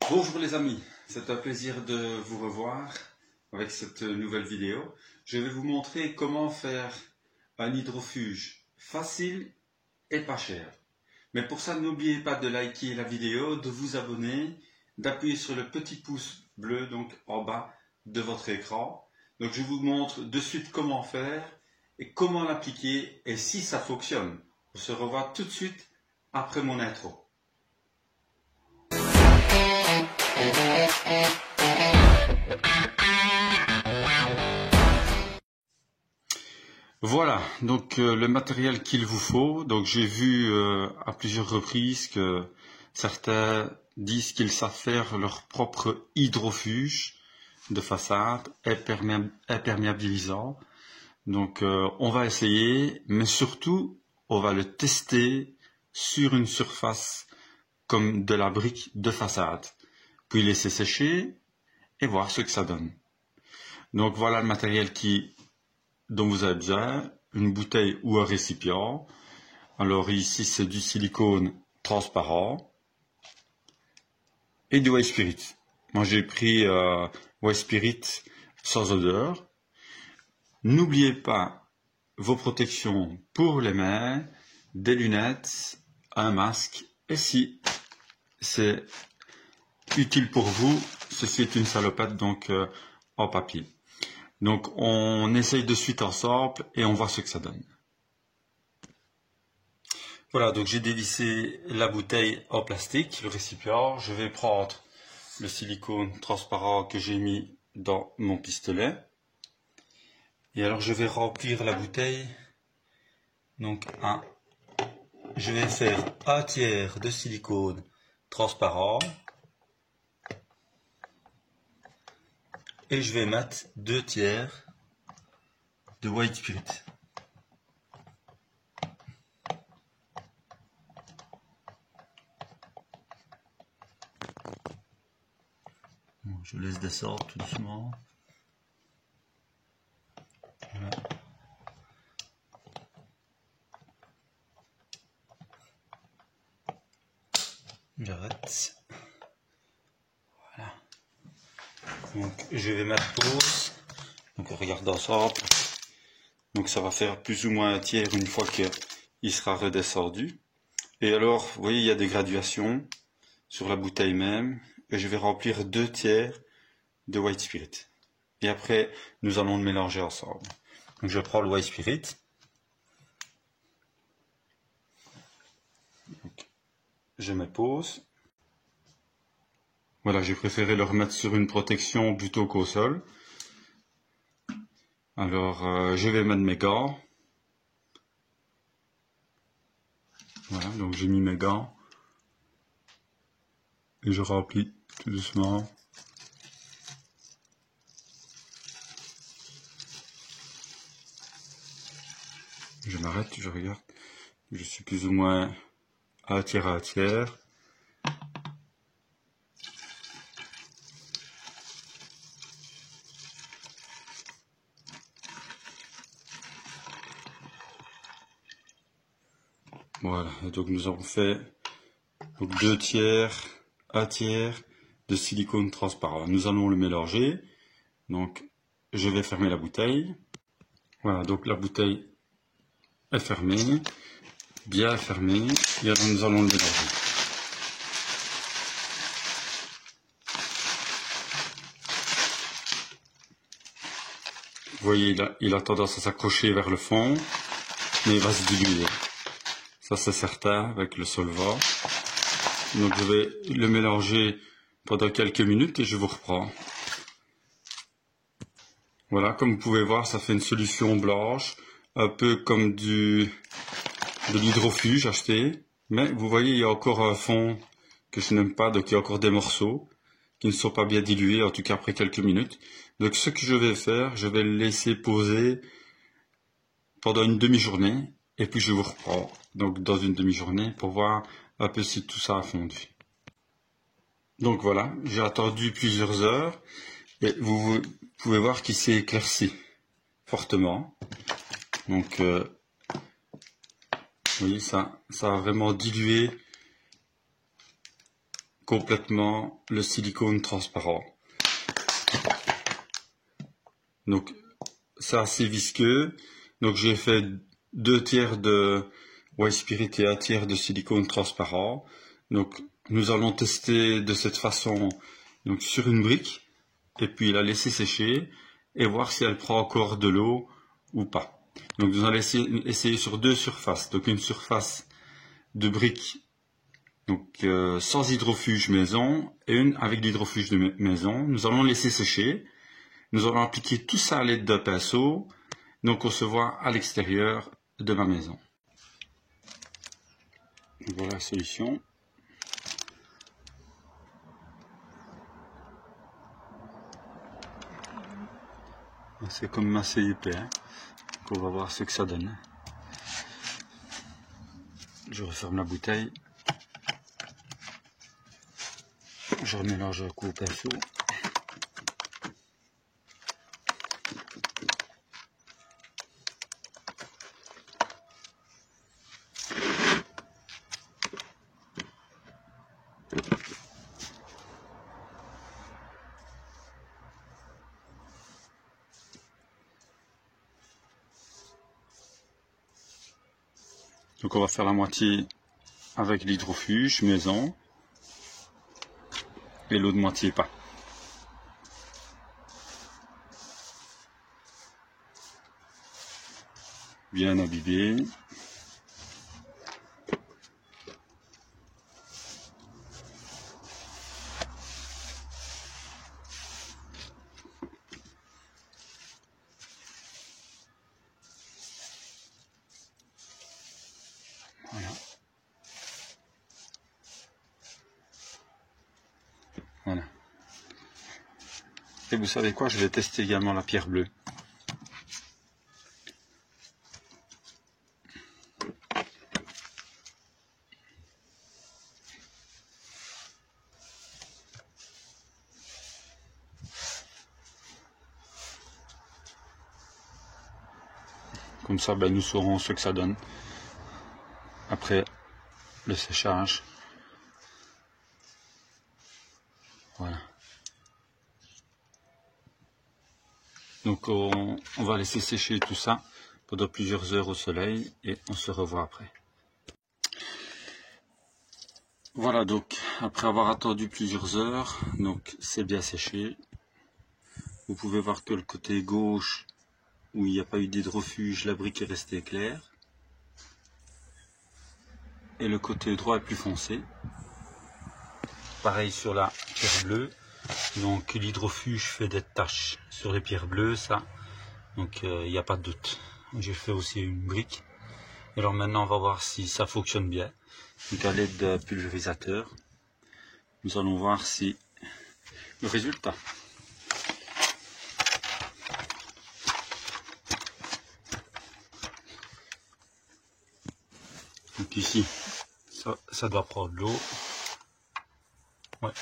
Bonjour les amis, c'est un plaisir de vous revoir avec cette nouvelle vidéo. Je vais vous montrer comment faire un hydrofuge facile et pas cher. Mais pour ça, n'oubliez pas de liker la vidéo, de vous abonner, d'appuyer sur le petit pouce bleu donc en bas de votre écran. Donc je vous montre de suite comment faire et comment l'appliquer et si ça fonctionne. On se revoit tout de suite après mon intro. Voilà, donc le matériel qu'il vous faut. Donc j'ai vu à plusieurs reprises que certains disent qu'ils savent faire leur propre hydrofuge de façade imperméabilisant. Donc on va essayer, mais surtout on va le tester sur une surface comme de la brique de façade, puis laisser sécher et voir ce que ça donne. Donc voilà le matériel dont vous avez besoin, une bouteille ou un récipient. Alors ici c'est du silicone transparent et du white spirit. Moi j'ai pris white spirit sans odeur. N'oubliez pas vos protections pour les mains, des lunettes, un masque et si c'est utile pour vous, ceci est une salopette donc en papier. Donc on essaye de suite ensemble et on voit ce que ça donne. Voilà, donc j'ai dévissé la bouteille en plastique, le récipient. Je vais prendre le silicone transparent que j'ai mis dans mon pistolet. Et alors je vais remplir la bouteille. Donc je vais faire un tiers de silicone transparent. Et je vais mettre 2 tiers de white spirit. Bon, je laisse descendre tout doucement. Voilà. J'arrête. Voilà. Donc je vais mettre pause. Donc on regarde ensemble. Donc ça va faire plus ou moins un tiers une fois qu'il sera redescendu. Et alors, vous voyez, il y a des graduations sur la bouteille même. Et je vais remplir 2 tiers de white spirit. Et après, nous allons le mélanger ensemble. Donc je prends le white spirit. Donc, je mets pause. Voilà, j'ai préféré le remettre sur une protection plutôt qu'au sol. Alors, je vais mettre mes gants. Voilà, donc j'ai mis mes gants. Et je remplis tout doucement. Je m'arrête, je regarde. Je suis plus ou moins à un tiers. Voilà, et donc nous avons fait 2 tiers, un tiers de silicone transparent. Nous allons le mélanger. Donc je vais fermer la bouteille. Voilà, donc la bouteille est fermée, bien fermée, et alors nous allons le mélanger. Vous voyez, il a tendance à s'accrocher vers le fond, mais il va se diluer. Ça c'est certain avec le solvant. Donc je vais le mélanger pendant quelques minutes et je vous reprends. Voilà, comme vous pouvez voir, ça fait une solution blanche, un peu comme de l'hydrofuge acheté. Mais vous voyez, il y a encore un fond que je n'aime pas, donc il y a encore des morceaux qui ne sont pas bien dilués, en tout cas après quelques minutes. Donc ce que je vais faire, je vais le laisser poser pendant une demi-journée, et puis je vous reprends donc dans une demi-journée pour voir un peu si tout ça a fondu. Donc voilà, j'ai attendu plusieurs heures, et vous pouvez voir qu'il s'est éclairci fortement. Donc vous voyez, ça a vraiment dilué complètement le silicone transparent. Donc c'est assez visqueux. Donc j'ai fait 2 tiers de White Spirit et 1 tiers de silicone transparent. Donc nous allons tester de cette façon donc sur une brique et puis la laisser sécher et voir si elle prend encore de l'eau ou pas. Donc nous allons essayer sur 2 surfaces. Donc une surface de brique donc sans hydrofuge maison et une avec l'hydrofuge de maison. Nous allons laisser sécher. Nous allons appliquer tout ça à l'aide d'un pinceau. Donc on se voit à l'extérieur de ma maison. Voilà la solution. C'est comme assez épais. Hein. Donc on va voir ce que ça donne. Je referme la bouteille. Je remélange un coup au pinceau. Donc on va faire la moitié avec l'hydrofuge maison et l'autre moitié pas. Bien imbibé. Voilà. Voilà. Et vous savez quoi, je vais tester également la pierre bleue. Comme ça, nous saurons ce que ça donne après le séchage. Voilà. Donc on va laisser sécher tout ça pendant plusieurs heures au soleil et on se revoit après. Voilà, donc après avoir attendu plusieurs heures, donc c'est bien séché. Vous pouvez voir que le côté gauche où il n'y a pas eu d'hydrofuge, la brique est restée claire. Et le côté droit est plus foncé. Pareil sur la pierre bleue. Donc l'hydrofuge fait des taches sur les pierres bleues, ça. Donc il n'y a pas de doute. J'ai fait aussi une brique. Et alors maintenant on va voir si ça fonctionne bien. Donc à l'aide d'un pulvérisateur, nous allons voir si le résultat. Donc ici, ça doit prendre de l'eau. Ouais.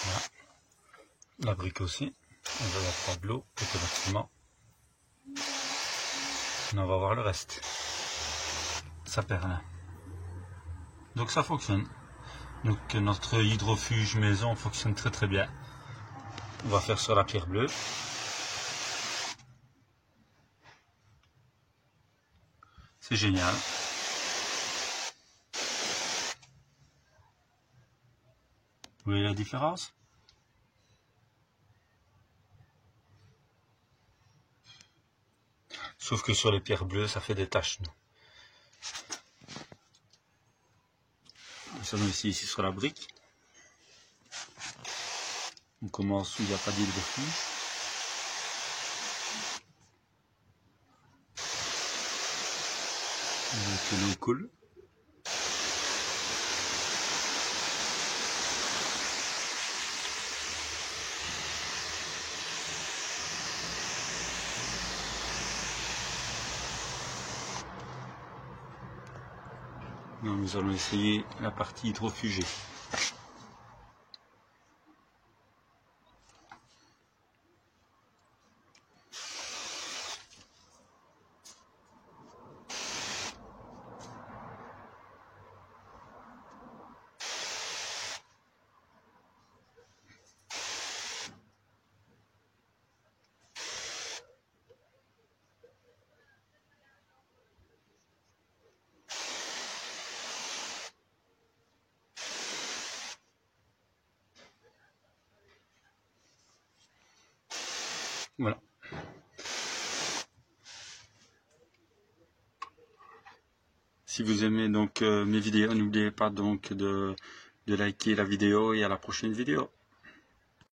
Voilà. La brique aussi, on va prendre de l'eau automatiquement. Et on va voir le reste. Ça perd rien. Donc ça fonctionne. Donc notre hydrofuge maison fonctionne très très bien. On va faire sur la pierre bleue. C'est génial. Vous voyez la différence? Sauf que sur les pierres bleues, ça fait des taches. Nous sommes ici sur la brique. On commence où il n'y a pas d'hydrofuge. Donc l'eau coule. Nous allons essayer la partie hydrofugée. Voilà. Si vous aimez donc mes vidéos, n'oubliez pas donc de liker la vidéo et à la prochaine vidéo.